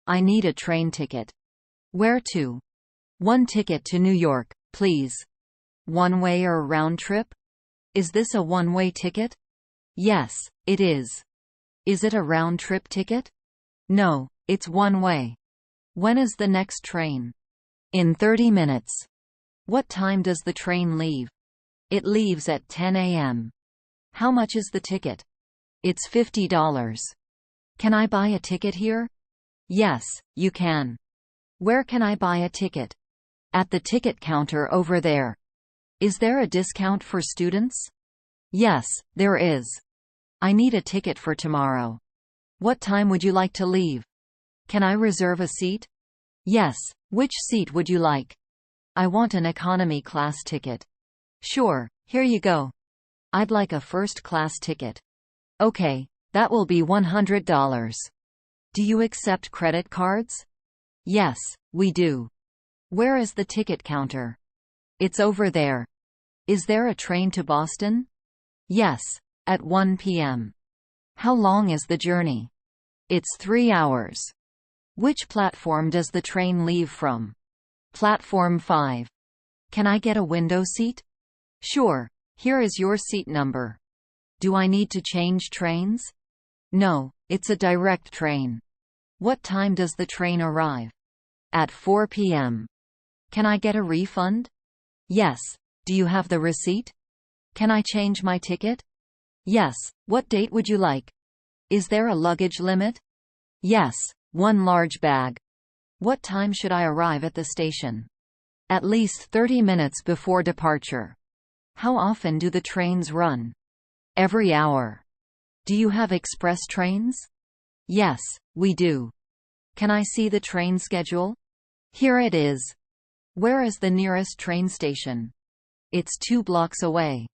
I need a train ticket. Where to? One ticket to New York, please. One-way or round trip? Is this a one-way ticket? Yes, it is. Is it a round-trip ticket? No, it's one-way. When is the next train? In 30 minutes. What time does the train leave? It leaves at 10 a.m. How much is the ticket? It's $50. Can I buy a ticket here? Yes, you can. Where can I buy a ticket? At the ticket counter over there. Is there a discount for students? Yes, there is. I need a ticket for tomorrow. What time would you like to leave? Can I reserve a seat? Yes, which seat would you like? I want an economy class ticket. Sure, here you go. I'd like a first-class ticket. Okay, that will be $100. Do you accept credit cards? Yes, we do. Where is the ticket counter? It's over there. Is there a train to Boston? Yes, at 1 p.m. How long is the journey? It's 3 hours. Which platform does the train leave from? Platform 5. Can I get a window seat? Sure, here is your seat number. Do I need to change trains? No, it's a direct train. What time does the train arrive? At 4 p.m. Can I get a refund? Yes. Do you have the receipt? Can I change my ticket? Yes. What date would you like? Is there a luggage limit? Yes, one large bag. What time should I arrive at the station? At least 30 minutes before departure. How often do the trains run? Every hour. Do you have express trains? Yes, we do. Can I see the train schedule? Here it is. Where is the nearest train station? It's 2 blocks away.